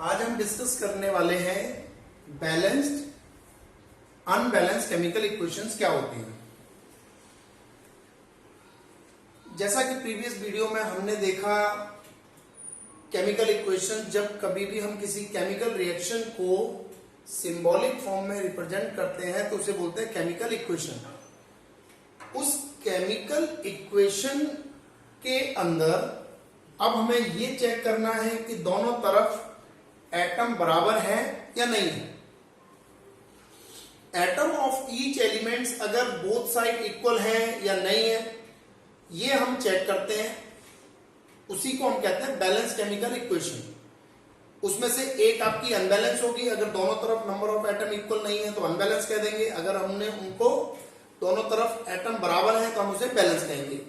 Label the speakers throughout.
Speaker 1: आज हम डिस्कस करने वाले हैं बैलेंस्ड अनबैलेंस्ड केमिकल इक्वेशंस क्या होती हैं। जैसा कि प्रीवियस वीडियो में हमने देखा, केमिकल इक्वेशन जब कभी भी हम किसी केमिकल रिएक्शन को सिंबॉलिक फॉर्म में रिप्रेजेंट करते हैं तो उसे बोलते हैं केमिकल इक्वेशन। उस केमिकल इक्वेशन के अंदर अब हमें ये चेक करना है कि दोनों तरफ एटम बराबर है या नहीं है। एटम ऑफ ईच एलिमेंट्स अगर बोथ साइड इक्वल है या नहीं है, ये हम चेक करते हैं। उसी को हम कहते हैं बैलेंस केमिकल इक्वेशन। उसमें से एक आपकी अनबैलेंस होगी, अगर दोनों तरफ नंबर ऑफ एटम इक्वल नहीं है तो अनबैलेंस कह देंगे। अगर हमने उनको दोनों तरफ एटम बराबर है तो हम उसे बैलेंस कहेंगे।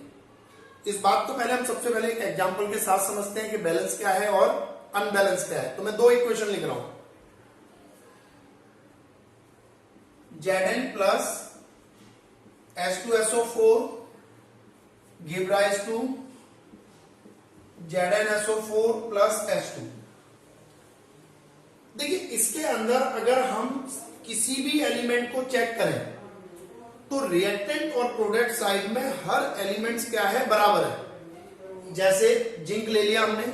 Speaker 1: इस बात को पहले हम सबसे पहले एक एग्जांपल के साथ समझते हैं कि बैलेंस क्या है और अनबैलेंस क्या है। तो मैं दो इक्वेशन लिख रहा हूं, Zn plus H2SO4 give rise to ZnSO4 plus H2। देखिए, इसके अंदर अगर हम किसी भी एलिमेंट को चेक करें तो रिएक्टेंट और प्रोडक्ट साइड में हर एलिमेंट्स क्या है, बराबर है। जैसे जिंक ले लिया हमने,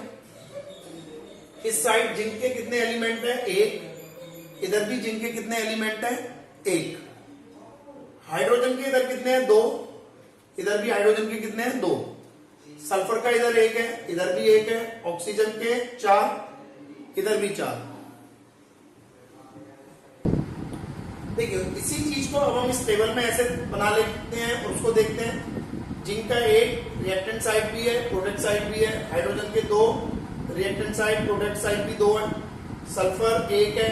Speaker 1: इस साइड जिंक के कितने एलिमेंट है, एक। इधर भी जिंक के कितने एलिमेंट है, एक। हाइड्रोजन के इधर कितने हैं, दो। इधर भी हाइड्रोजन के कितने हैं, दो। सल्फर का इधर एक है, इधर भी एक है। ऑक्सीजन के चार, इधर भी चार। देखिए, इसी चीज को अब हम इस टेबल में ऐसे बना लेते हैं और उसको देखते हैं। जिंक का एक, रिएक्टेंट साइड भी है, प्रोडक्ट साइड भी है। हाइड्रोजन के दो, रिएक्टेंट साइड प्रोडक्ट साइड भी दो है। सल्फर एक है,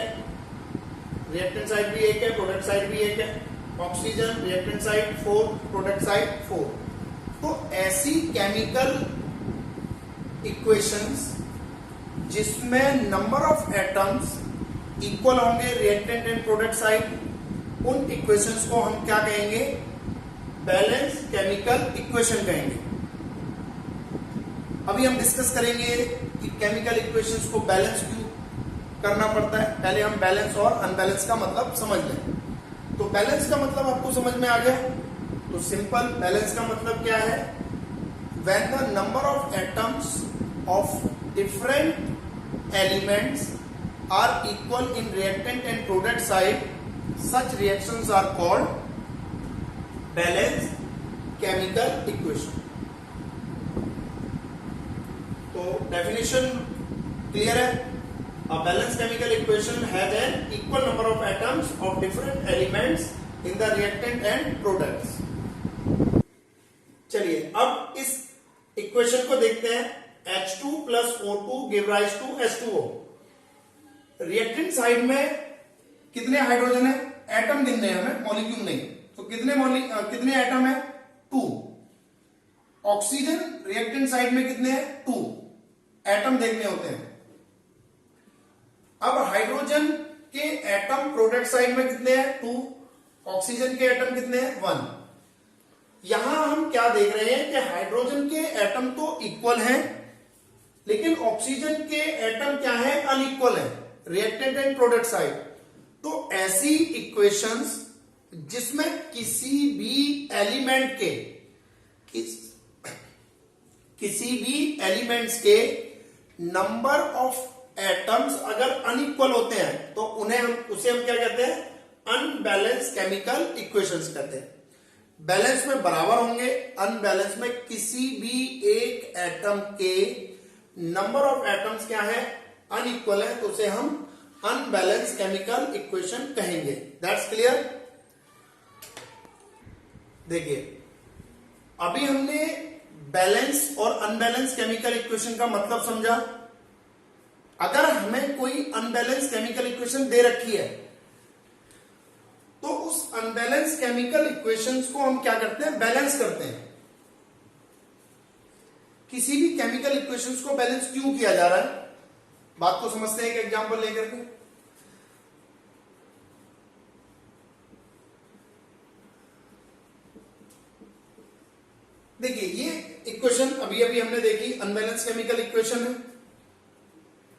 Speaker 1: रिएक्टेंट साइड भी एक है, प्रोडक्ट साइड भी एक है। Oxygen reactant side 4, product side 4। तो ऐसी केमिकल इक्वेशंस जिसमें नंबर ऑफ एटम्स इक्वल होंगे रिएक्टेंट एंड प्रोडक्ट साइड, उन इक्वेशंस को हम क्या कहेंगे, बैलेंस केमिकल इक्वेशन कहेंगे। अभी हम डिस्कस करेंगे कि केमिकल इक्वेशंस को बैलेंस क्यों करना पड़ता है। पहले हम बैलेंस और अनबैलेंस का मतलब समझ लें। तो बैलेंस का मतलब आपको समझ में आ गया। तो सिंपल बैलेंस का मतलब क्या है, when the number of atoms of different elements are equal in reactant and product side, such reactions are called balanced chemical equation। तो डेफिनेशन क्लियर है। A balanced chemical equation has an equal number of atoms of different elements in the reactant and products। चलिए अब इस equation को देखते हैं। H2 plus O2 give rise to H2O। Reactant side में कितने हाइड्रोजन है, एटम गिनने हैं हमें, मॉलिक्यूल नहीं। तो कितने एटम है, 2। ऑक्सीजन रिएक्टेंट साइड में कितने हैं, 2 एटम देखने होते हैं। अब हाइड्रोजन के एटम प्रोडक्ट साइड में कितने हैं, 2। ऑक्सीजन के एटम कितने हैं, 1। यहां हम क्या देख रहे हैं कि हाइड्रोजन के एटम तो इक्वल हैं, लेकिन ऑक्सीजन के एटम क्या है, अनइक्वल है, रिएक्टेंट एंड प्रोडक्ट साइड। तो ऐसी इक्वेशंस जिसमें किसी भी एलिमेंट के किसी भी एलिमेंट्स के नंबर ऑफ एटम्स अगर अनइक्वल होते हैं तो उसे हम क्या कहते हैं, अनबैलेंस केमिकल इक्वेशंस कहते हैं। बैलेंस में बराबर होंगे, अनबैलेंस में किसी भी एक एटम के नंबर ऑफ एटम्स क्या है, अनइक्वल है, तो उसे हम अनबैलेंस केमिकल इक्वेशन कहेंगे। That's clear. देखिए, अभी हमने बैलेंस और अनबैलेंस केमिकल इक्वेशन का मतलब समझा। अगर हमें कोई अनबैलेंस केमिकल इक्वेशन दे रखी है तो उस अनबैलेंस केमिकल इक्वेशंस को हम क्या करते हैं, बैलेंस करते हैं। किसी भी केमिकल इक्वेशंस को बैलेंस क्यों किया जा रहा है, बात को समझते हैं एक एग्जांपल लेकर के। देखिए, ये इक्वेशन अभी अभी हमने देखी, अनबैलेंस केमिकल इक्वेशन है।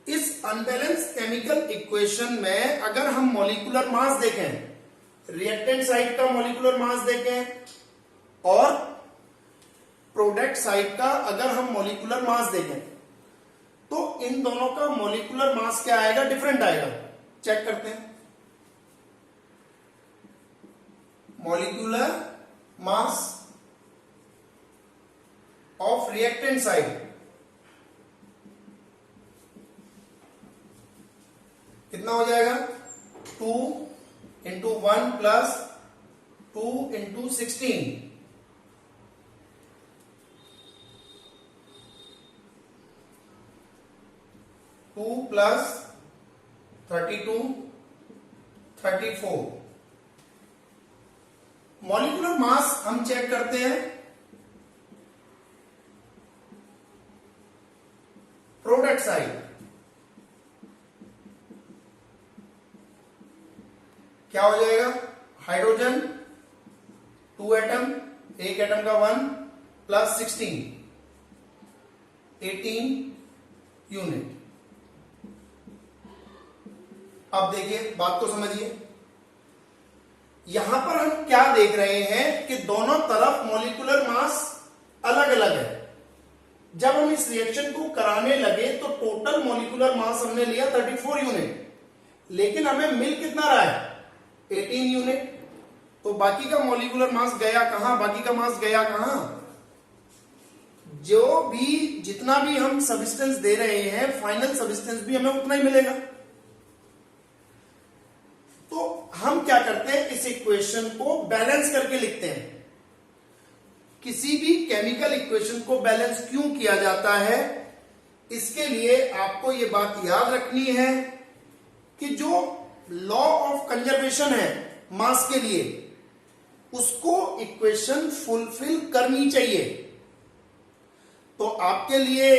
Speaker 1: इस अनबैलेंस केमिकल इक्वेशन में अगर हम मॉलिक्यूलर मास देखें, रिएक्टेंट साइड का मॉलिक्यूलर मास देखें और प्रोडक्ट साइड का अगर हम मॉलिक्यूलर मास देखें, तो इन दोनों का मॉलिक्यूलर मास क्या आएगा? डिफरेंट आएगा। चेक करते हैं। Molecular mass of reactant side कितना हो जाएगा? 2 into 1 plus 2 into 16, 2 plus 32, 34। Molecular mass हम चेक करते हैं प्रोडक्ट साइड। क्या हो जाएगा? हाइड्रोजन 2 एटम, एक एटम का 1 प्लस 16, 18 यूनिट। अब देखिए, बात को समझिए। यहां पर हम क्या देख रहे हैं कि दोनों तरफ मॉलिक्यूलर मास अलग अलग है। जब हम इस रिएक्शन को कराने लगे तो टोटल मॉलिक्यूलर मास हमने लिया 34 यूनिट, लेकिन हमें मिल कितना रहा है? 18 यूनिट। तो बाकी का मॉलिक्यूलर मास गया कहां? बाकी का मास गया कहां? जो भी जितना भी हम सब्सटेंस दे रहे हैं, फाइनल सब्सटेंस भी हमें उतना ही मिलेगा। तो हम क्या करते हैं? इस इक्वेशन को बैलेंस करके लिखते हैं। किसी भी केमिकल इक्वेशन को बैलेंस क्यों किया जाता है? इसके लिए आपको यह बात याद रखनी है कि जो लॉ ऑफ कंजर्वेशन है मास के लिए, उसको इक्वेशन फुलफिल करनी चाहिए। तो आपके लिए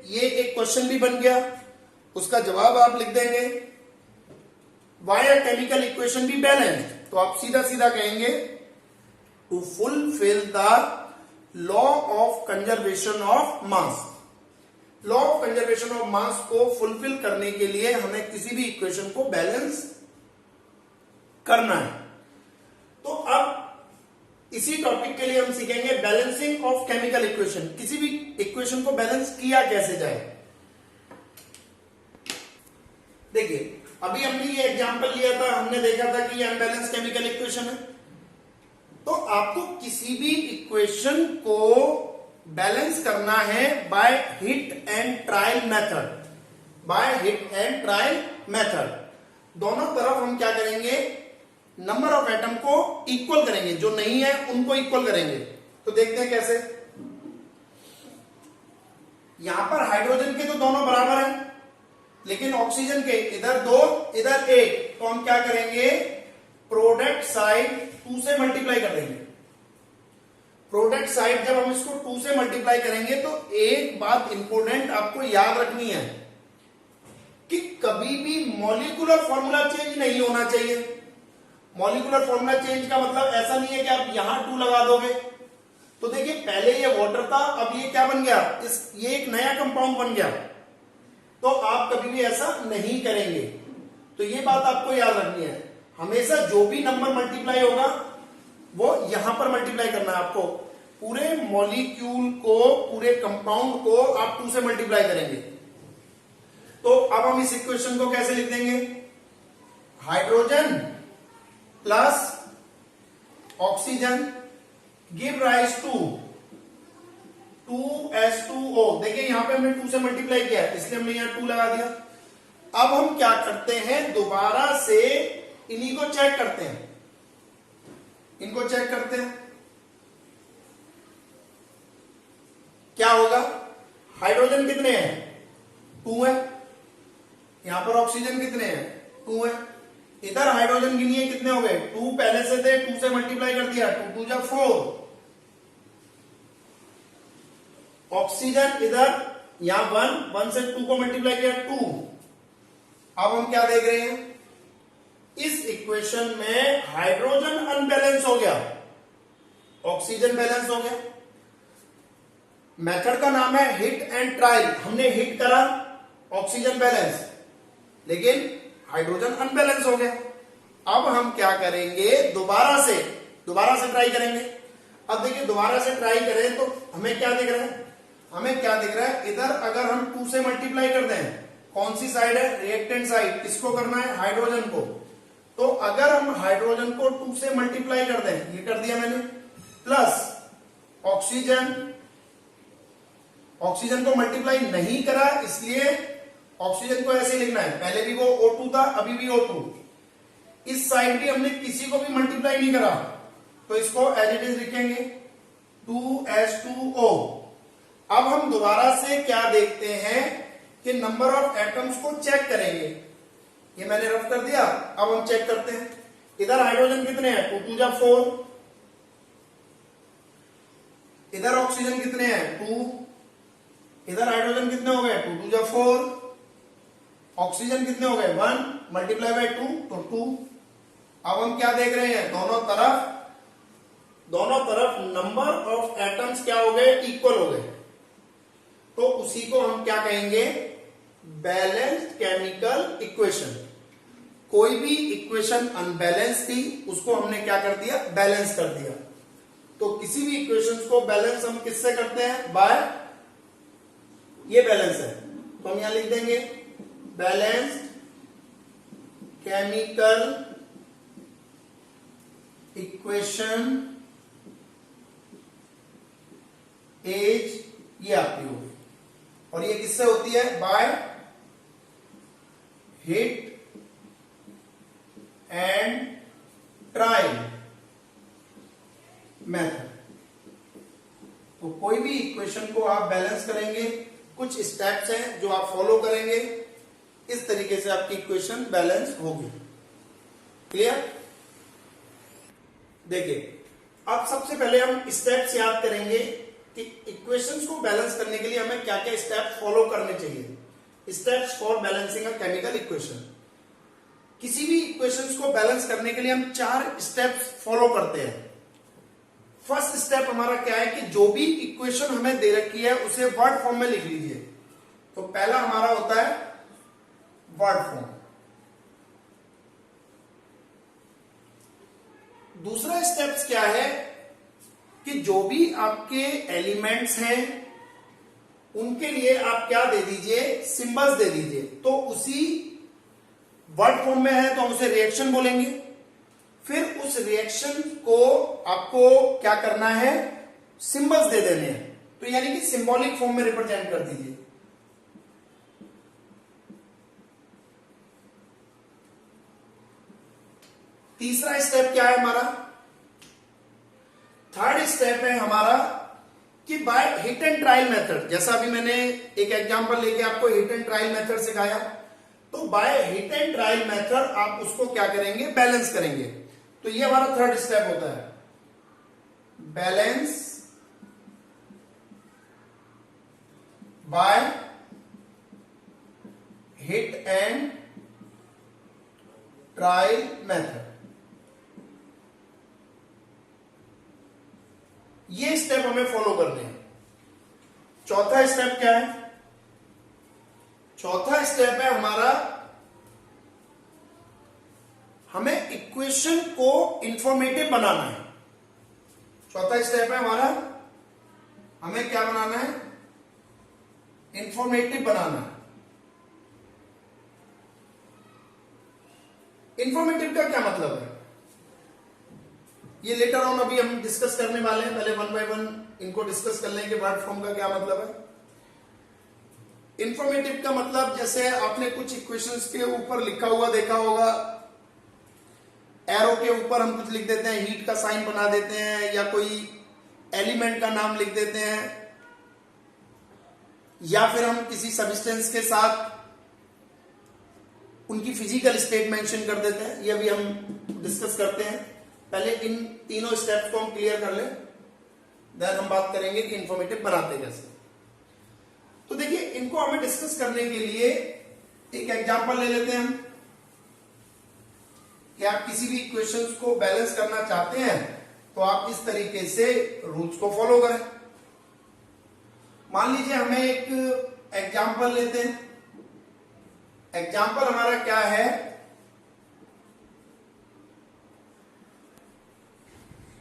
Speaker 1: ये एक क्वेश्चन भी बन गया, उसका जवाब आप लिख देंगे why a chemical equation be balanced. तो आप सीधा सीधा कहेंगे to fulfil the law of conservation of mass. Law of conservation of mass को फुलफिल करने के लिए हमें किसी भी इक्वेशन को बैलेंस करना है। तो अब इसी टॉपिक के लिए हम सीखेंगे बैलेंसिंग ऑफ केमिकल इक्वेशन। किसी भी इक्वेशन को बैलेंस किया कैसे जाए। देखिए, अभी हमने ये एग्जांपल लिया था, हमने देखा था कि ये अनबैलेंस केमिकल इक्वेशन है। तो आपको किसी भी इक्वेशन को बैलेंस करना है by hit and trial method. By hit and trial method दोनों तरफ हम क्या करेंगे? नंबर ऑफ एटम को इक्वल करेंगे, जो नहीं है उनको इक्वल करेंगे। तो देखते हैं कैसे। यहां पर हाइड्रोजन के तो दोनों बराबर हैं, लेकिन ऑक्सीजन के इधर 2 इधर 1, तो हम क्या करेंगे? प्रोडक्ट साइड 2 से मल्टीप्लाई कर देंगे। प्रोडक्ट साइड जब हम इसको 2 से मल्टीप्लाई करेंगे तो एक बात इंपॉर्टेंट आपको याद रखनी है कि कभी भी मॉलिक्यूलर फॉर्मूला चेंज नहीं होना चाहिए। मॉलिक्यूलर फॉर्मूला चेंज का मतलब ऐसा नहीं है कि आप यहां 2 लगा दोगे। तो देखिए, पहले ये वाटर था, अब ये क्या बन गया? ये एक नया कंपाउंड बन गया। तो आप कभी भी ऐसा नहीं करेंगे। तो ये बात आपको याद रखनी है। हमेशा जो भी नंबर मल्टीप्लाई होगा वो यहां पर मल्टीप्लाई करना है आपको। पूरे मॉलिक्यूल को, पूरे कंपाउंड को आप 2 से मल्टीप्लाई करेंगे। तो अब हम इस इक्वेशन को कैसे लिख देंगे? Hydrogen plus oxygen give rise to 2H2O। देखिए, यहां पे हमने 2 से मल्टीप्लाई किया है, इसलिए हमने यहां 2 लगा दिया। अब हम क्या करते हैं? दोबारा से इन्हीं को चेक करते हैं। इनको चेक करते हैं, क्या होगा? हाइड्रोजन कितने हैं? 2 है। यहां पर ऑक्सीजन कितने हैं? 2 है। इधर हाइड्रोजन गिनिए कितने हो गए? 2 पहले से थे, 2 से मल्टीप्लाई कर दिया, 2 2 जा 4। ऑक्सीजन इधर यहां 1 से 2 को मल्टीप्लाई किया 2। अब हम क्या देख रहे हैं? इस इक्वेशन में हाइड्रोजन अनबैलेंस हो गया, ऑक्सीजन बैलेंस हो गया। मेथड का नाम है हिट एंड ट्रायल। हमने हिट करा, ऑक्सीजन बैलेंस, लेकिन हाइड्रोजन अनबैलेंस हो गया। अब हम क्या करेंगे, दोबारा से ट्राई करेंगे। अब देखिए दोबारा से ट्राई करें तो हमें क्या दिख रहा है, इधर अगर हम 2 से मल्टीप्लाई कर दें, कौन सी साइड है, रिएक्टेंट साइड, किसको करना है, हाइड्रोजन को। तो अगर हम हाइड्रोजन को 2 से मल्टीप्लाई कर दें, ये कर दिया मैंने, प्लस ऑक्सीजन को मल्टीप्लाई नहीं करा, इसलिए ऑक्सीजन को ऐसे लिखना है, पहले भी वो O2 था, अभी भी O2। इस साइड भी हमने किसी को भी मल्टीप्लाई नहीं करा, तो इसको एज इट इज लिखेंगे 2H2O। अब हम दोबारा से क्या देखते हैं कि नंबर ऑफ एटम्स को चेक करेंगे। ये मैंने रफ कर दिया, अब हम चेक करते हैं। इधर हाइड्रोजन कितने हैं, 2 2 जा 4, इधर ऑक्सीजन कितने हैं, 2, इधर हाइड्रोजन कितने हो गए, 2 2 जा 4, ऑक्सीजन कितने हो गए, 1 मल्टीप्लाई बाय 2 तो 2। अब हम क्या देख रहे हैं, दोनों तरफ नंबर ऑफ एटम्स क्या हो गए, इक्वल हो गए। तो उसी को हम क्या कहेंगे, बैलेंस्ड केमिकल इक्वेशन। कोई भी इक्वेशन अनबैलेंस थी, उसको हमने क्या कर दिया, बैलेंस कर दिया। तो किसी भी इक्वेशंस को बैलेंस हम किससे करते हैं, बाय, ये बैलेंस है तो हम यहां लिख देंगे बैलेंस्ड केमिकल इक्वेशन एज, ये आपकी होगी। और ये किससे होती है, by hit and trial method. तो कोई भी इक्वेशन को आप बैलेंस करेंगे, कुछ स्टेप्स हैं जो आप फॉलो करेंगे, इस तरीके से आपकी इक्वेशन बैलेंस होगी। क्लियर? देखिए अब सबसे पहले हम स्टेप्स याद करेंगे कि इक्वेशंस को बैलेंस करने के लिए हमें क्या क्या स्टेप्स फॉलो करने चाहिए। Steps for balancing a chemical equation. किसी भी इक्वेशंस को बैलेंस करने के लिए हम 4 स्टेप्स फॉलो करते हैं। फर्स्ट स्टेप हमारा क्या है कि जो भी इक्वेशन हमें दे रखी है उसे वर्ड फॉर्म में लिख लीजिए। तो पहला हमारा होता है वर्ड फॉर्म। दूसरा स्टेप्स क्या है कि जो भी आपके एलिमेंट्स हैं उनके लिए आप क्या दे दीजिए, सिंबल्स दे दीजिए। तो उसी वर्ड फॉर्म में है तो हम उसे रिएक्शन बोलेंगे। फिर उस रिएक्शन को आपको क्या करना है, सिंबल्स दे देने हैं। तो यानी कि सिंबॉलिक फॉर्म में रिप्रेजेंट कर दीजिए। तीसरा स्टेप क्या है हमारा, थर्ड स्टेप है हमारा कि by hit and trial method. जैसा अभी मैंने एक एग्जांपल लेके आपको हिट एंड ट्रायल मेथड सिखाया, तो by hit and trial method आप उसको क्या करेंगे, बैलेंस करेंगे। तो ये हमारा थर्ड स्टेप होता है, balance bye hit and trial method. ये स्टेप हमें फॉलो करने हैं। चौथा स्टेप क्या है, चौथा स्टेप है हमारा, हमें इक्वेशन को इंफॉर्मेटिव बनाना है। चौथा स्टेप है हमारा, हमें क्या बनाना है, इंफॉर्मेटिव बनाना है। इंफॉर्मेटिव का क्या मतलब है, ये लेटर ऑन अभी हम डिस्कस करने वाले हैं। पहले 1 बाय 1 इनको डिस्कस कर लेंगे। वर्ड फॉर्म का क्या मतलब है। इंफॉर्मेटिव का मतलब, जैसे आपने कुछ इक्वेशंस के ऊपर लिखा हुआ देखा होगा, एरो के ऊपर हम कुछ लिख देते हैं, हीट का साइन बना देते हैं, या कोई एलिमेंट का नाम लिख देते हैं, या फिर हम किसी सब्सटेंस के साथ उनकी फिजिकल स्टेट मेंशन कर देते हैं। ये भी हम डिस्कस करते हैं। पहले इन तीनों स्टेप्स को हम क्लियर कर लें, देन हम बात करेंगे कि इंफॉर्मेटिव बनाते कैसे। तो देखिए इनको हमें डिस्कस करने के लिए एक एग्जांपल ले लेते हैं हम, कि आप किसी भी इक्वेशंस को बैलेंस करना चाहते हैं तो आप इस तरीके से रूल्स को फॉलो करें। मान लीजिए हमें एक एग्जांपल लेते हैं एग्जाम्पल हमारा क्या है,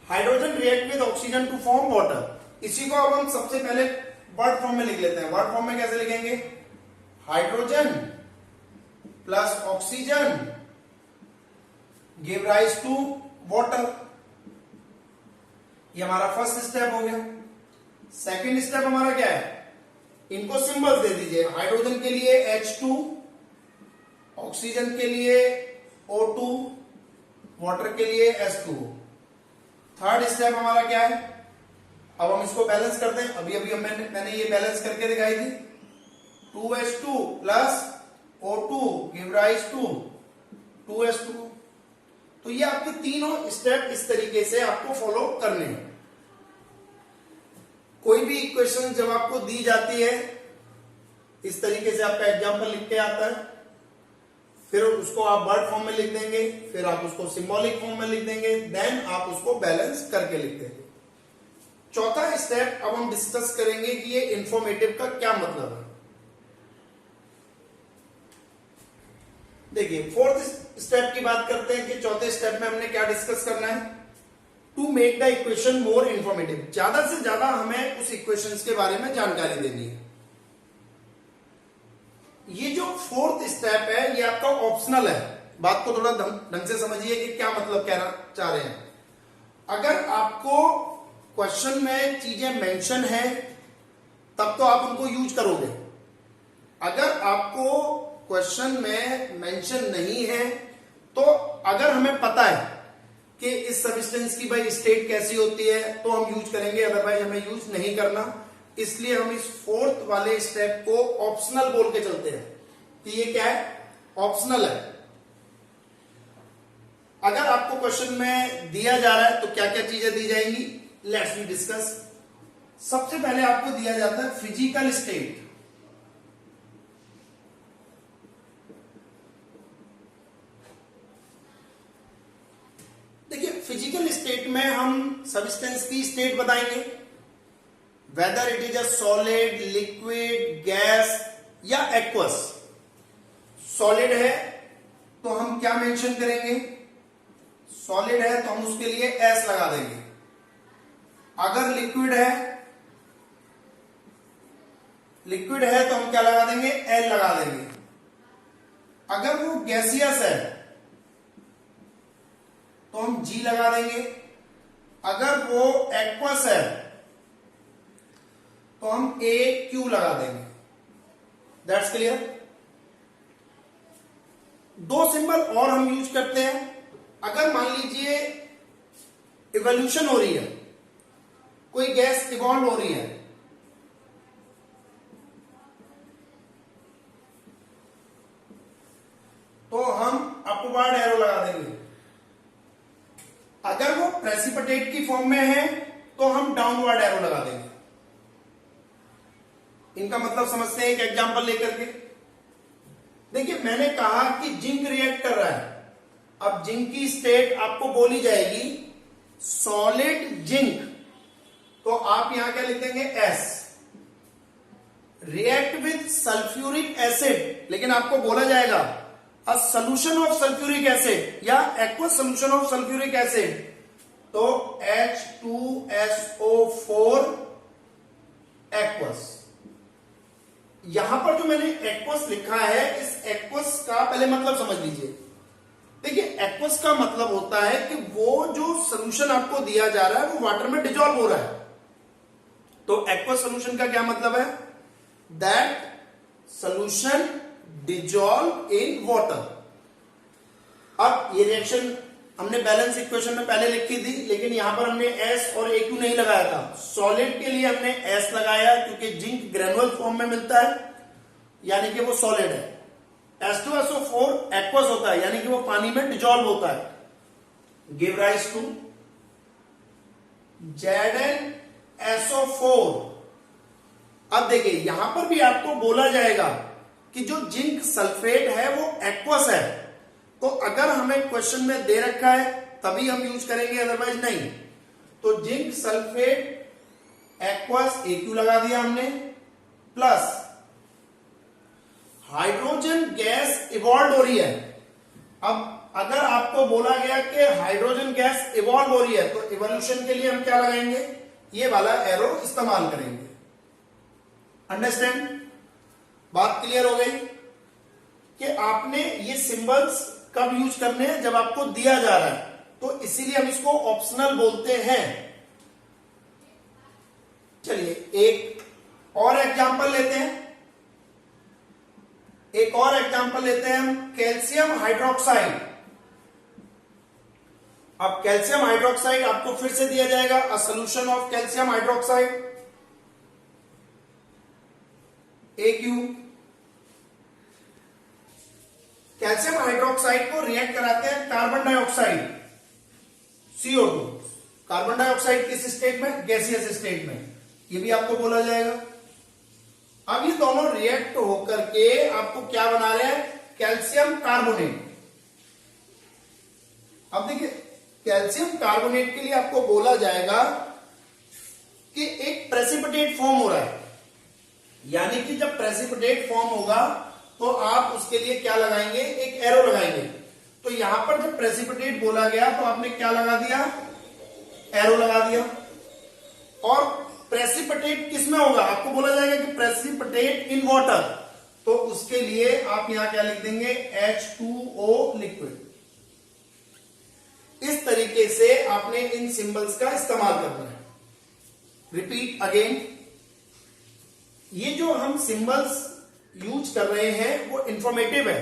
Speaker 1: hydrogen react with oxygen to form water. इसी को अब हम सबसे पहले वर्ड फॉर्म में लिख लेते हैं। वर्ड फॉर्म में कैसे लिखेंगे, hydrogen plus oxygen give rise to water. ये हमारा फर्स्ट स्टेप हो गया। सेकंड स्टेप हमारा क्या है, इनको सिंबल्स दे दीजिए। हाइड्रोजन के लिए H2, ऑक्सीजन के लिए O2, वाटर के लिए S2। थर्ड स्टेप हमारा क्या है, अब हम इसको बैलेंस करते हैं। अभी अभी मैंने ये बैलेंस करके दिखाई थी। 2H2 plus O2 give rise to 2H2। तो ये आपके तीनों स्टेप इस तरीके से आपको फॉलो करने हैं। कोई भी इक्वेशन जब आपको दी जाती है इस तरीके से आपका एग्जांपल लिख के आता है, फिर उसको आप वर्ड फॉर्म में लिख देंगे, फिर आप उसको सिंबॉलिक फॉर्म में लिख देंगे, देन आप उसको बैलेंस करके लिख देंगे। चौथा स्टेप अब हम डिस्कस करेंगे कि ये इंफॉर्मेटिव का क्या मतलब है। देखिए फोर्थ स्टेप की बात करते हैं कि चौथे स्टेप में हमने क्या डिस्कस करना है, to make the equation more informative. ज्यादा से ज्यादा हमें उस इक्वेशन के बारे में जानकारी देनी है। ये जो फोर्थ स्टेप है ये आपका ऑप्शनल है। बात को थोड़ा ढंग से समझिए कि क्या मतलब कहना चाह रहे हैं। अगर आपको क्वेश्चन में चीजें मेंशन है तब तो आप उनको यूज करोगे। अगर आपको क्वेश्चन में मेंशन नहीं है तो अगर हमें पता है कि इस सब्सटेंस की भाई स्टेट कैसी होती है तो हम यूज करेंगे, अदरवाइज हमें यूज नहीं करना। इसलिए हम इस फोर्थ वाले स्टेप को ऑप्शनल बोल के चलते हैं कि ये क्या है, ऑप्शनल है। अगर आपको क्वेश्चन में दिया जा रहा है तो क्या क्या चीजें दी जाएंगी, लेट्स वी डिस्कस। सबसे पहले आपको दिया जाता है फिजिकल स्टेट। देखिए फिजिकल स्टेट में हम सब्सटेंस की स्टेट बताएंगे, whether it is a solid, liquid, gas या एक्वस। सॉलिड है तो हम क्या मेंशन करेंगे, सॉलिड है तो हम उसके लिए S लगा देंगे। अगर लिक्विड है तो हम क्या लगा देंगे, L लगा देंगे। अगर वो गैसियस है तो हम G लगा देंगे। अगर वो एक्वस है तो हम AQ लगा देंगे। That's clear. दो सिंबल और हम यूज करते हैं। अगर मान लीजिए इवोल्यूशन हो रही है, कोई गैस इवॉल्व हो रही है, तो हम अपवर्ड एरो लगा देंगे। अगर वो प्रेसिपिटेट की फॉर्म में है तो हम डाउनवर्ड एरो लगा देंगे। इनका मतलब समझते हैं एक एग्जांपल लेकर के। देखिए मैंने कहा कि जिंक रिएक्ट कर रहा है। अब जिंक की स्टेट आपको बोली जाएगी सॉलिड जिंक, तो आप यहां क्या लिख देंगे, S। React with sulphuric acid, लेकिन आपको बोला जाएगा a solution of sulphuric acid या aqueous solution of sulphuric acid, तो H2SO4 एक्वस। यहां पर जो मैंने एक्वस लिखा है, इस एक्वस का पहले मतलब समझ लीजिए। देखिए एक्वस का मतलब होता है कि वो जो सोल्यूशन आपको दिया जा रहा है वो वाटर में डिजॉल्व हो रहा है। तो एक्वस सोल्यूशन का क्या मतलब है, that solution dissolve in water. अब ये रिएक्शन हमने बैलेंस इक्वेशन में पहले लिखी थी, लेकिन यहां पर हमने S और AQ नहीं लगाया था। सॉलिड के लिए हमने S लगाया क्योंकि जिंक ग्रेनुअल फॉर्म में मिलता है, यानी कि वो सॉलिड है। H2SO4 एक्वस होता है, यानी कि वो पानी में डिजॉल्व होता है। Give rise to ZnSO4। अब देखिए यहां पर भी आपको बोला जाएगा कि जो जिंक सल्फेट है वो एक्वस है, तो अगर हमें क्वेश्चन में दे रखा है तभी हम यूज करेंगे, अदरवाइज नहीं। तो जिंक सल्फेट एक्वस AQ लगा दिया हमने, प्लस हाइड्रोजन गैस इवॉल्व हो रही है। अब अगर आपको बोला गया कि हाइड्रोजन गैस इवॉल्व हो रही है तो इवोल्यूशन के लिए हम क्या लगाएंगे, ये वाला एरो इस्तेमाल करेंगे। अंडरस्टैंड? बात क्लियर हो गई कि आपने ये सिंबल्स कब यूज करने हैं, जब आपको दिया जा रहा है, तो इसीलिए हम इसको ऑप्शनल बोलते हैं। चलिए एक और एग्जांपल लेते हैं, एक और एग्जांपल लेते हैं हम, कैल्शियम हाइड्रोक्साइड। अब कैल्शियम हाइड्रोक्साइड आपको फिर से दिया जाएगा, a solution of calcium hydroxide AQ। Calcium hydroxide को रिएक्ट कराते हैं carbon dioxide CO2। Carbon dioxide किस स्टेट में, गैसियस स्टेट में, ये भी आपको बोला जाएगा। अब ये दोनों रिएक्ट होकर के आपको क्या बना रहे हैं, कैल्शियम कार्बोनेट। अब देखिए कैल्शियम कार्बोनेट के लिए आपको बोला जाएगा कि एक प्रेसिपिटेट फॉर्म हो रहा है, यानी कि जब प्रेसिपिटेट फॉर्म होगा तो आप उसके लिए क्या लगाएंगे, एक एरो लगाएंगे। तो यहां पर जब प्रेसिपिटेट बोला गया तो आपने क्या लगा दिया, एरो लगा दिया। और प्रेसिपिटेट किसमें होगा, आपको बोला जाएगा कि प्रेसिपिटेट इन वाटर, तो उसके लिए आप यहां क्या लिख देंगे, H2O लिक्विड। इस तरीके से आपने इन सिंबल्स का इस्तेमाल करना है। रिपीट अगेन, ये जो हम सिंबल्स यूज कर रहे हैं वो इंफॉर्मेटिव है,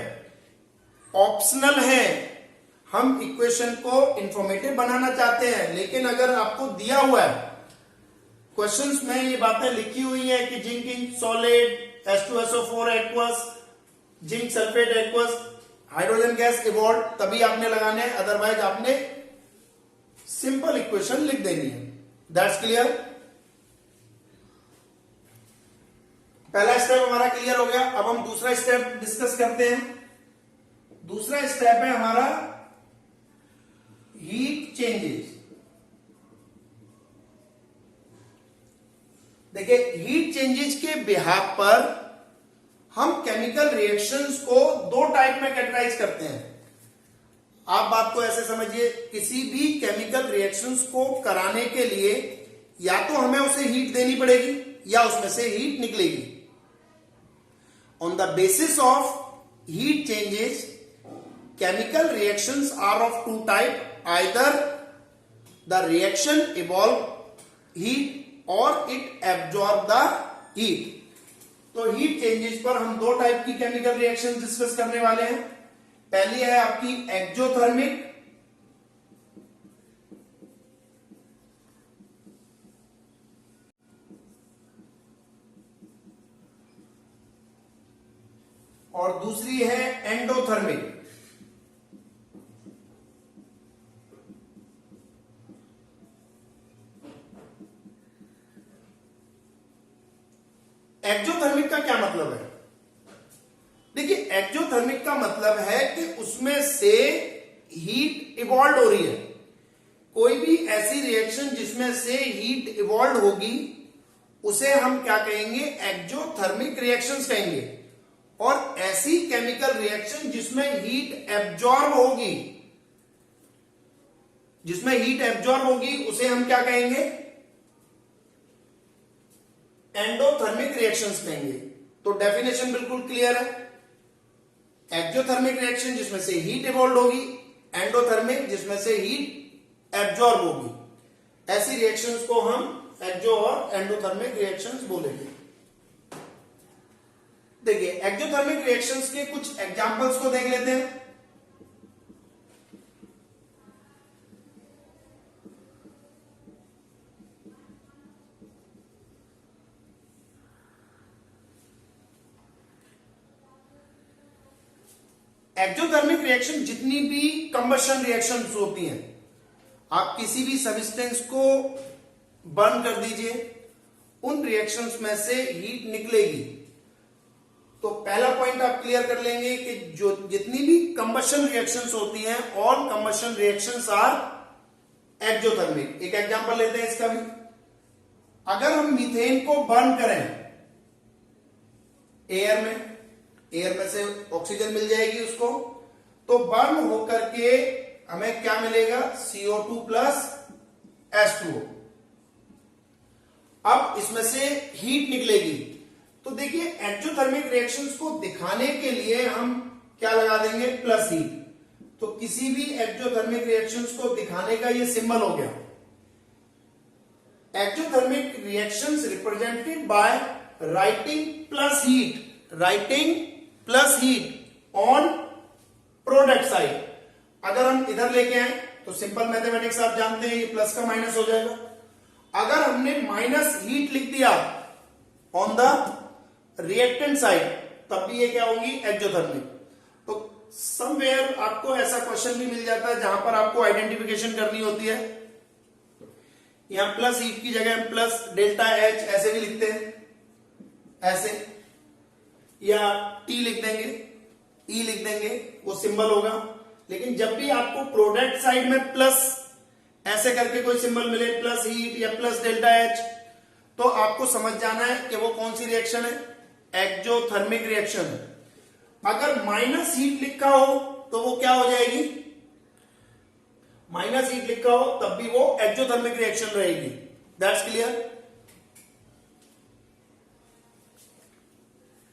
Speaker 1: ऑप्शनल है। हम इक्वेशन को इंफॉर्मेटिव बनाना चाहते हैं, लेकिन अगर आपको दिया हुआ है क्वेश्चंस में ये बातें लिखी हुई है कि zinc in solid, H2SO4 aqueous, zinc sulphate aqueous, hydrogen gas evolve, तभी आपने लगाने हैं, अदरवाइज आपने सिंपल इक्वेशन लिख देनी है। That's clear? पहला स्टेप हमारा क्लियर हो गया। अब हम दूसरा स्टेप डिस्कस करते हैं। दूसरा स्टेप है हमारा हीट चेंजेस। देखिए हीट चेंजेस के बिहाफ पर हम केमिकल रिएक्शंस को दो टाइप में कैटेगराइज करते हैं। आप बात को ऐसे समझिए, किसी भी केमिकल रिएक्शंस को कराने के लिए या तो हमें उसे हीट देनी पड़ेगी या उसमें से हीट निकलेगी। On the basis of heat changes chemical reactions are of two type, either the reaction evolve heat or it absorb the heat. तो हीट चेंजेस पर हम दो टाइप की केमिकल रिएक्शन डिस्कस करने वाले हैं। पहली है आपकी एक्जोथर्मिक, और दूसरी है एंडोथर्मिक। एक्जोथर्मिक का क्या मतलब है? देखिए एक्जोथर्मिक का मतलब है कि उसमें से हीट इवॉल्व हो रही है। कोई भी ऐसी रिएक्शन जिसमें से हीट इवॉल्व होगी उसे हम क्या कहेंगे, एक्जोथर्मिक रिएक्शंस कहेंगे। और ऐसी केमिकल रिएक्शन जिसमें हीट एब्जॉर्ब होगी, जिसमें हीट एब्जॉर्ब होगी उसे हम क्या कहेंगे, एंडोथर्मिक रिएक्शंस कहेंगे। तो डेफिनेशन बिल्कुल क्लियर है। एक्जोथर्मिक रिएक्शन जिसमें से हीट इवॉल्व होगी, एंडोथर्मिक जिसमें से हीट एब्जॉर्ब होगी। ऐसी रिएक्शंस को हम एक्जो और एंडोथर्मिक रिएक्शंस बोलेंगे। देखिए एक्जोथर्मिक रिएक्शंस के कुछ एग्जांपल्स को देख लेते हैं। एक्जोथर्मिक रिएक्शन जितनी भी कंबशन रिएक्शंस होती हैं, आप किसी भी सब्सटेंस को बर्न कर दीजिए, उन रिएक्शंस में से हीट निकलेगी। तो पहला पॉइंट आप क्लियर कर लेंगे कि जो जितनी भी कंबशन रिएक्शंस होती हैं, all combustion reactions are exothermic. एक एग्जांपल लेते हैं इसका भी। अगर हम मीथेन को बर्न करें एयर में एयर में से ऑक्सीजन मिल जाएगी उसको, तो बर्न होकर के हमें क्या मिलेगा, CO2 प्लस H2O। अब इसमें से हीट निकलेगी, तो देखिए एक्सोथर्मिक रिएक्शंस को दिखाने के लिए हम क्या लगा देंगे, प्लस हीट। तो किसी भी एक्सोथर्मिक रिएक्शंस को दिखाने का ये सिंबल हो गया। Exothermic reactions represented by writing plus heat on product side. अगर हम इधर लेके आए तो सिंपल मैथमेटिक्स आप जानते हैं, ये प्लस का माइनस हो जाएगा। अगर हमने माइनस हीट लिख दिया ऑन द रिएक्टेंट साइड, तब भी ये क्या होगी, एक्सोथर्मिक। तो समवेयर आपको ऐसा क्वेश्चन भी मिल जाता है जहां पर आपको आइडेंटिफिकेशन करनी होती है। यहां प्लस हीट की जगह प्लस डेल्टा H ऐसे भी लिखते हैं, ऐसे, या T लिख देंगे, E लिख देंगे, वो सिंबल होगा। लेकिन जब भी आपको प्रोडक्ट साइड में प्लस ऐसे करके कोई सिंबल मिले, प्लस हीट या प्लस डेल्टा H, तो आपको समझ जाना है कि वो कौन सी रिएक्शन है, एक्सोथर्मिक रिएक्शन। अगर माइनस हीट लिखा हो तो वो क्या हो जाएगी, माइनस हीट लिखा हो तब भी वो एक्सोथर्मिक रिएक्शन रहेगी। That's clear.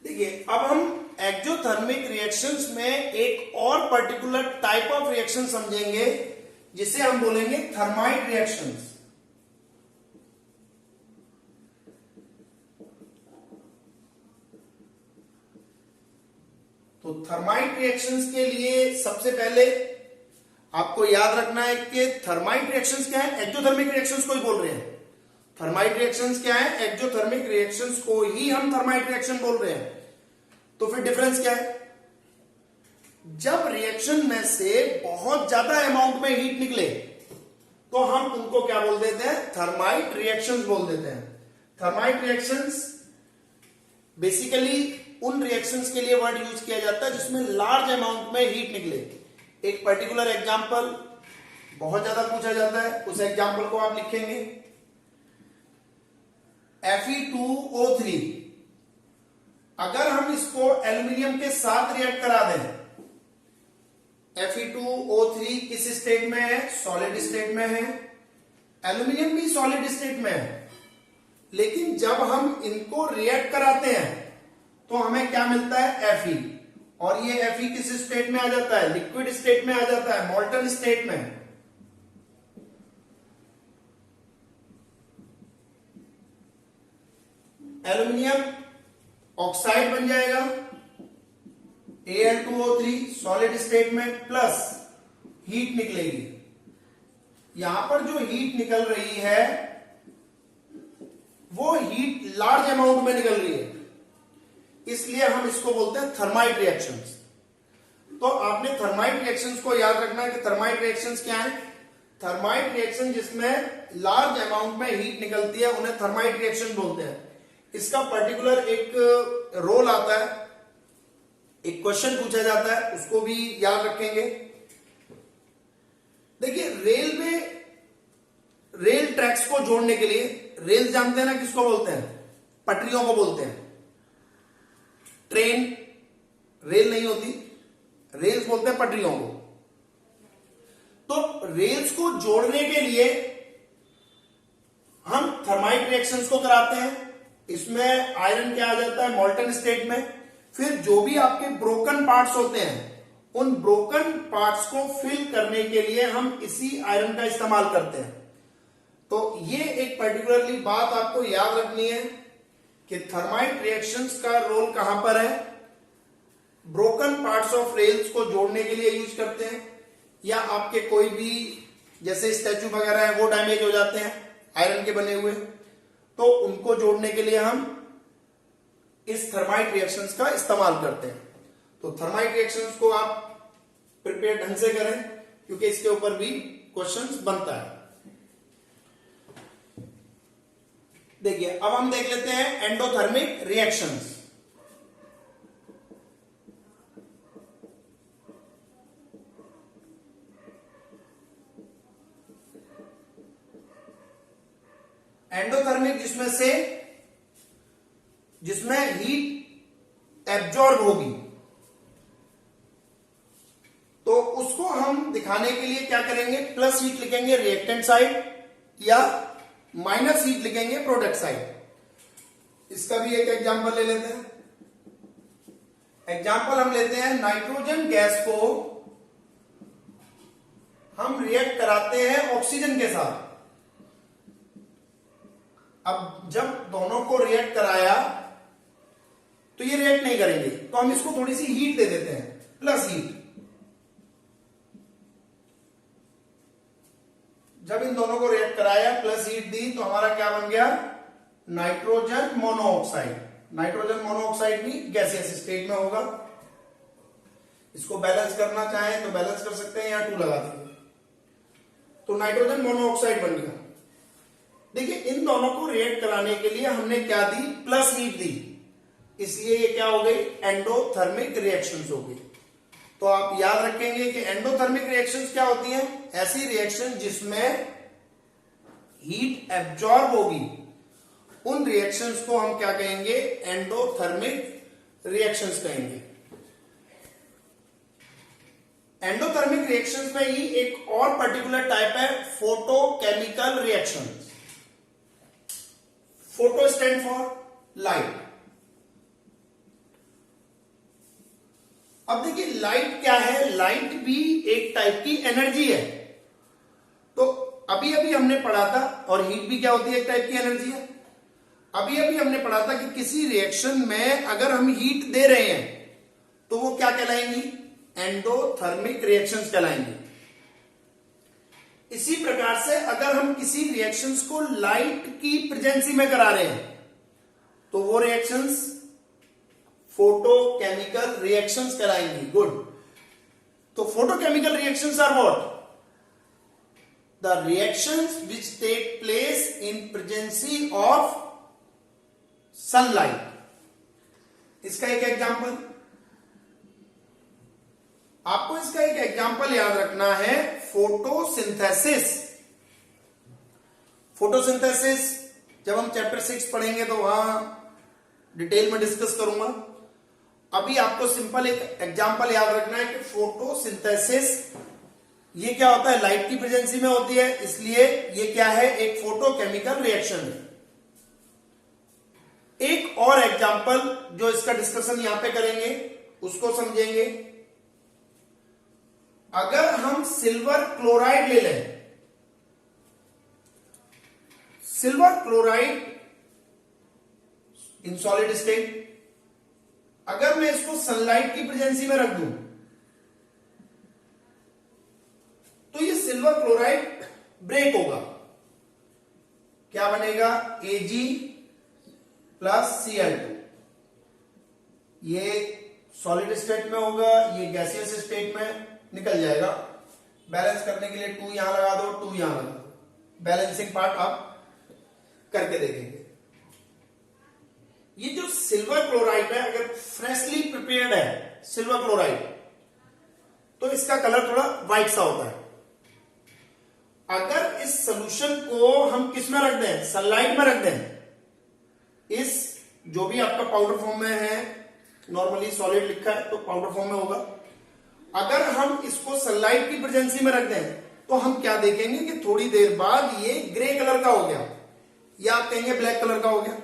Speaker 1: देखिए अब हम एक्सोथर्मिक रिएक्शंस में एक और पर्टिकुलर टाइप ऑफ रिएक्शन समझेंगे जिसे हम बोलेंगे थर्माइट रिएक्शंस। तो थर्माइट रिएक्शंस के लिए सबसे पहले आपको याद रखना है कि थर्माइट रिएक्शंस क्या है, एक्सोथर्मिक रिएक्शंस को ही बोल रहे हैं। थर्माइट रिएक्शंस क्या है, एक्सोथर्मिक रिएक्शंस को ही हम थर्माइट रिएक्शन बोल रहे हैं। तो फिर डिफरेंस क्या है, जब रिएक्शन में से बहुत ज्यादा अमाउंट में हीट निकले तो हम उनको क्या बोल देते हैं, थर्माइट रिएक्शंस बोल देते हैं। थर्माइट रिएक्शंस बेसिकली उन रिएक्शंस के लिए वर्ड यूज किया जाता है जिसमें लार्ज अमाउंट में हीट निकले। एक पर्टिकुलर एग्जांपल बहुत ज्यादा पूछा जाता है, उस एग्जांपल को आप लिखेंगे Fe2O3। अगर हम इसको एल्यूमिनियम के साथ रिएक्ट करा दें, Fe2O3 किस स्टेट में है, सॉलिड स्टेट में है, एल्यूमिनियम भी सॉलिड स्टेट में है। लेकिन जब हम इनको रिएक्ट कराते हैं तो हमें क्या मिलता है, Fe, और ये Fe किस स्टेट में आ जाता है, लिक्विड स्टेट में आ जाता है, मॉल्टन स्टेट में। एल्यूमिनियम ऑक्साइड बन जाएगा, Al2O3 सॉलिड स्टेट में, प्लस हीट निकलेगी। यहां पर जो हीट निकल रही है वो हीट लार्ज अमाउंट में निकल रही है, इसलिए हम इसको बोलते हैं थर्माइट रिएक्शंस। तो आपने थर्माइट रिएक्शंस को याद रखना है कि थर्माइट रिएक्शंस क्या है, थर्माइट रिएक्शन जिसमें लार्ज अमाउंट में हीट निकलती है उन्हें थर्माइट रिएक्शन बोलते हैं। इसका पर्टिकुलर एक रोल आता है, एक क्वेश्चन पूछा जाता है, उसको भी याद रखेंगे। देखिए रेल ट्रैक्स को जोड़ने के लिए, रेल जानते हैं ना किसको बोलते हैं, पटरियों को बोलते हैं। ट्रेन रेल नहीं होती, रेल्स बोलते हैं पटरियों को। तो रेल्स को जोड़ने के लिए हम थर्माइट रिएक्शंस को कराते हैं। इसमें आयरन क्या आ जाता है, मॉल्टन स्टेट में। फिर जो भी आपके ब्रोकन पार्ट्स होते हैं उन ब्रोकन पार्ट्स को फिल करने के लिए हम इसी आयरन का इस्तेमाल करते हैं। तो ये एक पर्टिकुलरली बात आपको याद रखनी है कि थर्माइट रिएक्शंस का रोल कहां पर है, ब्रोकन पार्ट्स ऑफ रेल्स को जोड़ने के लिए यूज करते हैं, या आपके कोई भी जैसे स्टैचू वगैरह है वो डैमेज हो जाते हैं आयरन के बने हुए, तो उनको जोड़ने के लिए हम इस थर्माइट रिएक्शंस का इस्तेमाल करते हैं। तो थर्माइट रिएक्शंस को आप प्रिपेयर ढंग से करें क्योंकि इसके ऊपर भी क्वेश्चंस बनता है। देखिए अब हम देख लेते हैं एंडोथर्मिक रिएक्शंस। एंडोथर्मिक जिसमें हीट एब्जॉर्ब होगी, दिखाने के लिए क्या करेंगे, प्लस हीट लिखेंगे रिएक्टेंट साइड या माइनस हीट लिखेंगे प्रोडक्ट साइड। इसका भी एक एग्जांपल ले लेते हैं। एग्जांपल हम लेते हैं, नाइट्रोजन गैस को हम रिएक्ट कराते हैं ऑक्सीजन के साथ। अब जब दोनों को रिएक्ट कराया तो ये रिएक्ट नहीं करेंगे, तो हम इसको थोड़ी सी हीट दे देते हैं, प्लस हीट। जब इन दोनों को रिएक्ट कराया, प्लस हीट दी, तो हमारा क्या बन गया, नाइट्रोजन मोनोऑक्साइड। नाइट्रोजन मोनोऑक्साइड भी गैसियस स्टेट में होगा। इसको बैलेंस करना चाहें तो बैलेंस कर सकते हैं, यहां 2 लगा देंगे, तो नाइट्रोजन मोनोऑक्साइड बन गया। देखिए, इन दोनों को रिएक्ट कराने के लिए हमने क्या दी, प्लस हीट दी, इसलिए ये क्या हो गई, एंडोथर्मिक रिएक्शंस हो गई। तो आप याद रखेंगे कि एंडोथर्मिक रिएक्शंस क्या होती हैं, ऐसी रिएक्शन जिसमें हीट एब्जॉर्ब होगी, उन रिएक्शंस को हम क्या कहेंगे, एंडोथर्मिक रिएक्शंस कहेंगे। एंडोथर्मिक रिएक्शंस में ही एक और पर्टिकुलर टाइप है, photochemical reactions. Photo stand for light. अब देखिए, लाइट क्या है, लाइट भी एक टाइप की एनर्जी है। तो अभी अभी हमने पढ़ा था, और हीट भी क्या होती है, एक टाइप की एनर्जी है। अभी अभी हमने पढ़ा था कि किसी रिएक्शन में अगर हम हीट दे रहे हैं तो वो क्या कहलाएंगी, एंडोथर्मिक रिएक्शंस कहलाएंगी। इसी प्रकार से अगर हम किसी रिएक्शंस को लाइट की प्रेजेंसी में करा रहे हैं तो वो रिएक्शंस फोटोकेमिकल रिएक्शंस कहलाएंगी। गुड। तो photochemical reactions are what, the reactions which take place in presence of sunlight. इसका एक एग्जांपल, आपको इसका एक एग्जांपल याद रखना है, फोटोसिंथेसिस। फोटोसिंथेसिस जब हम चैप्टर 6 पढ़ेंगे तो वहां डिटेल में डिस्कस करूंगा। अभी आपको सिंपल एक एग्जांपल याद रखना है कि फोटोसिंथेसिस ये क्या होता है, लाइट की प्रेजेंसी में होती है, इसलिए ये क्या है, एक फोटोकेमिकल रिएक्शन है। एक और एग्जांपल जो इसका डिस्कशन यहां पे करेंगे उसको समझेंगे। अगर हम सिल्वर क्लोराइड ले लें, silver chloride in solid state, अगर मैं इसको सनलाइट की प्रेजेंसी में रख दूं तो ये सिल्वर क्लोराइड ब्रेक होगा। क्या बनेगा, Ag प्लस Cl2। ये सॉलिड स्टेट में होगा, ये गैसियस स्टेट में निकल जाएगा। बैलेंस करने के लिए 2 यहां लगा दो, 2 यहां लगा दो। बैलेंसिंग पार्ट आप करके देखेंगे। ये जो सिल्वर क्लोराइड है, अगर फ्रेशली प्रिपेयर्ड है सिल्वर क्लोराइड, तो इसका कलर थोड़ा व्हाइट सा होता है। अगर इस सॉल्यूशन को हम किस में रख दें, सनलाइट में रख दें, इस जो भी आपका पाउडर फॉर्म में है, नॉर्मली सॉलिड लिखा है तो पाउडर फॉर्म में होगा, अगर हम इसको सनलाइट की प्रेजेंसी में रख दें तो हम क्या देखेंगे कि थोड़ी देर बाद ये ग्रे कलर का हो गया, या आप कहेंगे ब्लैक कलर का हो गया।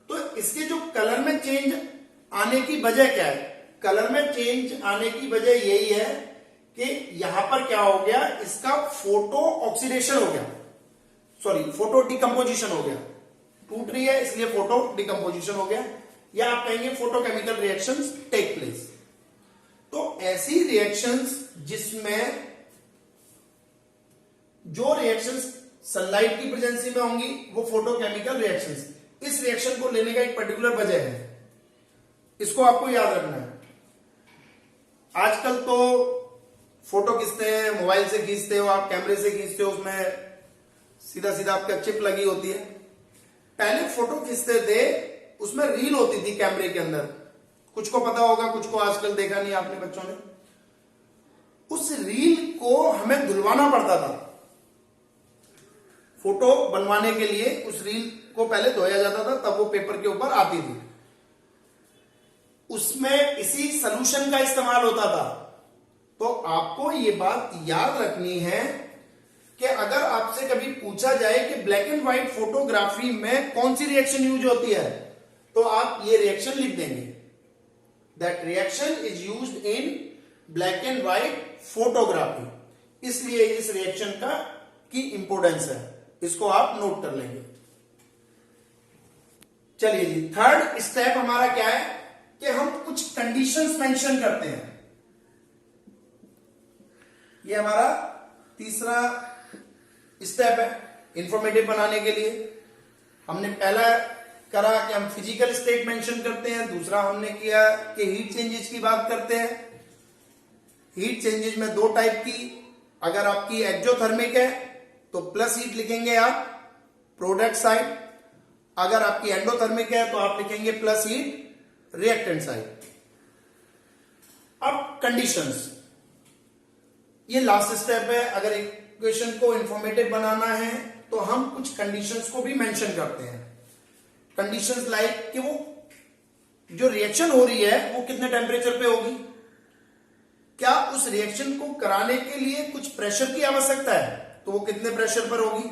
Speaker 1: तो इसके जो कलर में चेंज आने की वजह क्या है, कलर में चेंज आने की वजह यही है कि यहां पर क्या हो गया, इसका फोटो ऑक्सीडेशन हो गया, सॉरी फोटो डिकम्पोजिशन हो गया। टूट रही है इसलिए फोटो डिकम्पोजिशन हो गया, या आप कहेंगे फोटोकेमिकल रिएक्शंस टेक प्लेस। तो ऐसी रिएक्शंस जिसमें जो रिएक्शंस सनलाइट की प्रेजेंसी में होंगी वो फोटोकेमिकल रिएक्शंस। इस रिएक्शन को लेने का एक पर्टिकुलर वजह है, इसको आपको याद रखना है। आजकल तो फोटो खींचते हैं, मोबाइल से खींचते हो, आप कैमरे से खींचते हो, उसमें सीधा सीधा आपका चिप लगी होती है। पहले फोटो खींचते थे, उसमें रील होती थी कैमरे के अंदर, कुछ को पता होगा, कुछ को आजकल देखा नहीं आपने बच्चों ने। उस रील को हमें धुलवाना पड़ता था। फोटो बनवाने के लिए उस रील को पहले धोया जाता था, तब वो पेपर के ऊपर आती थी। उसमें इसी सॉल्यूशन का इस्तेमाल होता था। तो आपको ये बात याद रखनी है कि अगर आपसे कभी पूछा जाए कि ब्लैक एंड व्हाइट फोटोग्राफी में कौन सी रिएक्शन यूज होती है, तो आप ये रिएक्शन लिख देंगे, that reaction is used in black and white photography. इसलिए इस रिएक्शन की इंपोर्टेंस है, इसको आप नोट कर लेंगे। चलिए जी, थर्ड स्टेप हमारा क्या है कि हम कुछ कंडीशंस मेंशन करते हैं। ये हमारा तीसरा स्टेप है इंफॉर्मेटिव बनाने के लिए। हमने पहला करा कि हम फिजिकल स्टेट मेंशन करते हैं, दूसरा हमने किया कि हीट चेंजेस की बात करते हैं। हीट चेंजेस में दो टाइप की, अगर आपकी एक्जोथर्मिक है तो प्लस हीट लिखेंगे आप प्रोडक्ट साइड, अगर आपकी एंडोथर्मिक है तो आप लिखेंगे प्लस हीट रिएक्टेंट साइड। अब कंडीशंस, ये लास्ट स्टेप है। अगर इक्वेशन को इंफॉर्मेटिव बनाना है तो हम कुछ कंडीशंस को भी मेंशन करते हैं। कंडीशंस लाइक कि वो जो रिएक्शन हो रही है वो कितने टेम्परेचर पे होगी, क्या उस रिएक्शन को कराने के लिए कुछ प्रेशर की आवश्यकता है तो वो कितने प्रेशर पर होगी,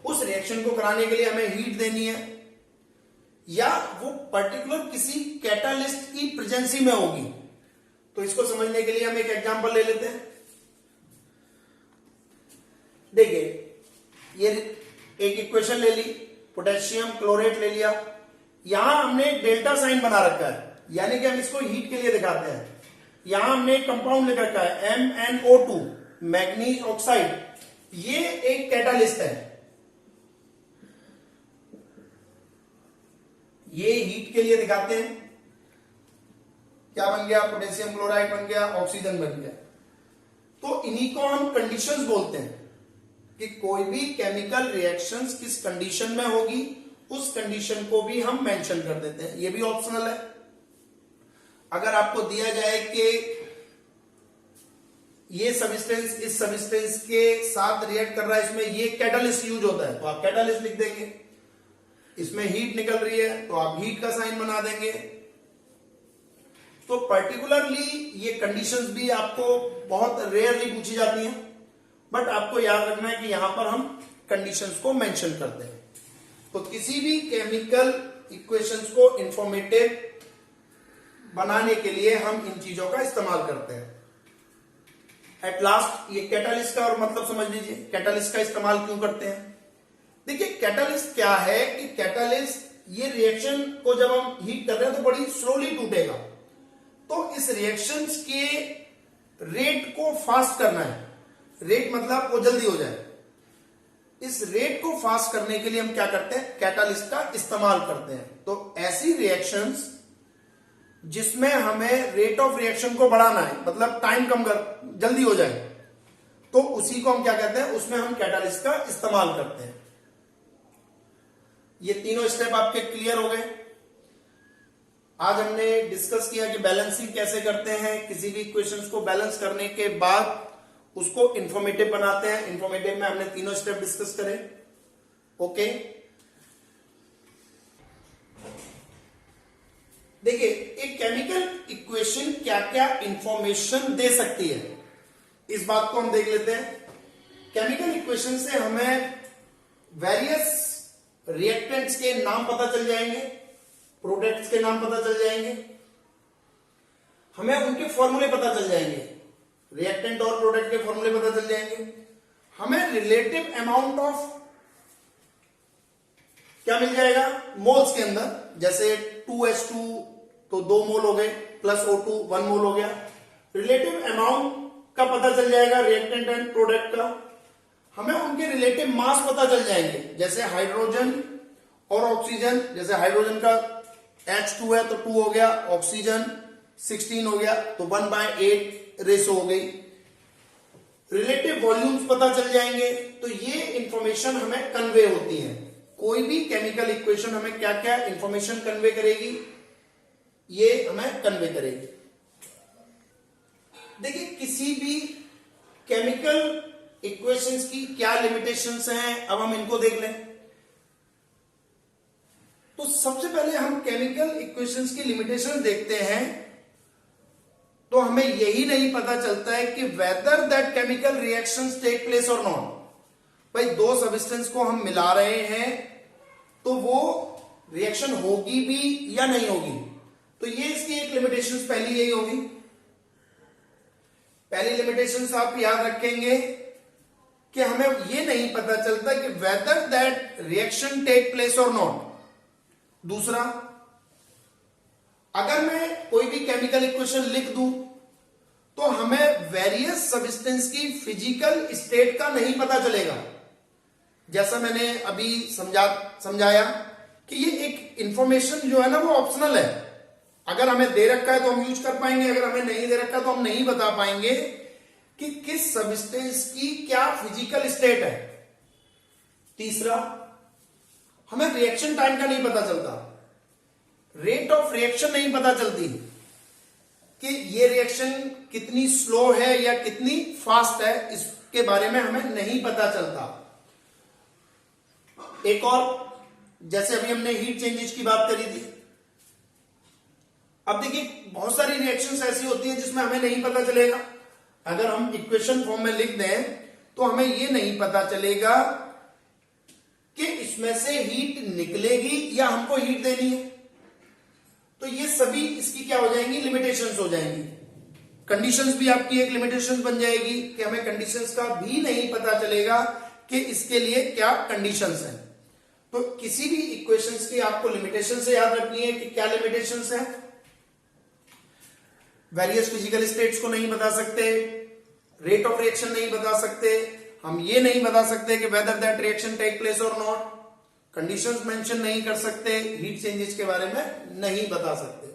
Speaker 1: उस रिएक्शन को कराने के लिए हमें हीट देनी है, या वो पर्टिकुलर किसी कैटालिस्ट की प्रेजेंसी में होगी। तो इसको समझने के लिए हम एक एग्जांपल ले लेते हैं। देखिए, ये एक इक्वेशन ले ली, पोटेशियम क्लोरेट ले लिया, यहां हमने एक डेल्टा साइन बना रखा है, यानी कि हम इसको हीट के लिए दिखाते हैं। यहां हमने एक कंपाउंड लिख रखा है MnO2 मैग्नीज ऑक्साइड, ये एक कैटालिस्ट है, ये हीट के लिए दिखाते हैं। क्या बन गया, पोटेशियम क्लोराइड बन गया, ऑक्सीजन बन गया। तो इन्हीं को हम कंडीशंस बोलते हैं कि कोई भी केमिकल रिएक्शंस किस कंडीशन में होगी, उस कंडीशन को भी हम मेंशन कर देते हैं। ये भी ऑप्शनल है। अगर आपको दिया जाए कि ये सब्सटेंस इस सब्सटेंस के साथ रिएक्ट कर रहा है, इसमें ये कैटालिस्ट यूज होता है, तो आप कैटालिस्ट लिख देंगे। इसमें हीट निकल रही है तो आप हीट का साइन बना देंगे। तो पर्टिकुलरली ये कंडीशंस भी आपको बहुत रेयरली पूछी जाती हैं, बट आपको याद रखना है कि यहां पर हम कंडीशंस को मेंशन करते हैं। तो किसी भी केमिकल इक्वेशंस को इंफॉर्मेटिव बनाने के लिए हम इन चीजों का इस्तेमाल करते हैं। एट लास्ट, ये कैटालिस्ट का और मतलब समझ लीजिए, कैटालिस्ट का इस्तेमाल क्यों करते हैं। देखिए, कैटालिस्ट क्या है कि कैटालिस्ट ये रिएक्शन को जब हम हीट कर रहे हैं तो बड़ी स्लोली टूटेगा, तो इस रिएक्शंस के रेट को फास्ट करना है। रेट मतलब वो जल्दी हो जाए। इस रेट को फास्ट करने के लिए हम क्या करते हैं, कैटालिस्ट का इस्तेमाल करते हैं। तो ऐसी रिएक्शंस जिसमें हमें रेट ऑफ रिएक्शन को बढ़ाना है, मतलब टाइम कम कर जल्दी हो जाए, तो उसी को हम क्या कहते हैं, उसमें हम कैटालिस्ट का इस्तेमाल करते हैं। ये तीनों स्टेप आपके क्लियर हो गए। आज हमने डिस्कस किया कि बैलेंसिंग कैसे करते हैं, किसी भी इक्वेशंस को बैलेंस करने के बाद उसको इंफॉर्मेटिव बनाते हैं। इंफॉर्मेटिव में हमने तीनों स्टेप डिस्कस करे। ओके, देखिए, एक केमिकल इक्वेशन क्या क्या इंफॉर्मेशन दे सकती है, इस बात को हम देख लेते हैं। केमिकल इक्वेशन से हमें वेरियस रिएक्टेंट्स के नाम पता चल जाएंगे, प्रोडक्ट्स के नाम पता चल जाएंगे, हमें उनके फॉर्मूले पता चल जाएंगे, रिएक्टेंट और प्रोडक्ट के फॉर्मूले पता चल जाएंगे। हमें रिलेटिव अमाउंट ऑफ क्या मिल जाएगा मोल्स के अंदर, जैसे 2H2 तो 2 मोल हो गए, प्लस O2 1 मोल हो गया। रिलेटिव अमाउंट का पता चल जाएगा रिएक्टेंट एंड प्रोडक्ट का। हमें उनके रिलेटिव मास पता चल जाएंगे, जैसे हाइड्रोजन और ऑक्सीजन, जैसे हाइड्रोजन का H2 है तो 2 हो गया, ऑक्सीजन 16 हो गया तो 1/8 रेशो हो गई। रिलेटिव वॉल्यूम्स पता चल जाएंगे। तो ये इंफॉर्मेशन हमें कन्वे होती है। कोई भी केमिकल इक्वेशन हमें क्या क्या इंफॉर्मेशन कन्वे करेगी, ये हमें कन्वे करेगी। देखिए, किसी भी केमिकल इक्वेशंस की क्या लिमिटेशंस हैं, अब हम इनको देख लें। तो सबसे पहले हम केमिकल इक्वेशंस की लिमिटेशंस देखते हैं। तो तो हमें यही नहीं पता चलता है कि whether that chemical reactions take place or not. भाई दो सब्सटेंस को हम मिला रहे हैं तो वो रिएक्शन होगी भी या नहीं होगी, तो ये इसकी एक लिमिटेशन पहली यही होगी। पहली लिमिटेशन आप याद रखेंगे कि हमें ये नहीं पता चलता कि whether that reaction take place or not. दूसरा, अगर मैं कोई भी केमिकल इक्वेशन लिख दूं तो हमें वेरियस सब्सटेंस की फिजिकल स्टेट का नहीं पता चलेगा। जैसा मैंने अभी समझाया कि ये एक इंफॉर्मेशन जो है ना वो ऑप्शनल है। अगर हमें दे रखा है तो हम यूज कर पाएंगे, अगर हमें नहीं दे रखा तो हम नहीं बता पाएंगे कि किस सब्सटेंस की क्या फिजिकल स्टेट है। तीसरा, हमें रिएक्शन टाइम का नहीं पता चलता, रेट ऑफ रिएक्शन नहीं पता चलती कि ये रिएक्शन कितनी स्लो है या कितनी फास्ट है, इसके बारे में हमें नहीं पता चलता। एक और, जैसे अभी हमने हीट चेंजेस की बात करी थी, अब देखिए बहुत सारी रिएक्शंस ऐसी होती हैं जिसमें हमें नहीं पता चलेगा। अगर हम इक्वेशन फॉर्म में लिख दें तो हमें यह नहीं पता चलेगा कि इसमें से हीट निकलेगी या हमको हीट देनी है। तो ये सभी इसकी क्या हो जाएंगी, लिमिटेशंस हो जाएंगी। कंडीशंस भी आपकी एक लिमिटेशन बन जाएगी कि हमें कंडीशंस का भी नहीं पता चलेगा कि इसके लिए क्या कंडीशंस हैं। तो किसी भी इक्वेशंस की आपको लिमिटेशन से याद रखनी है कि क्या लिमिटेशंस हैं। वेरियस फिजिकल स्टेट्स को नहीं बता सकते, रेट ऑफ रिएक्शन नहीं बता सकते, हम ये नहीं बता सकते कि whether that reaction take place or not, conditions mention नहीं कर सकते, हीट चेंजेस के बारे में नहीं बता सकते।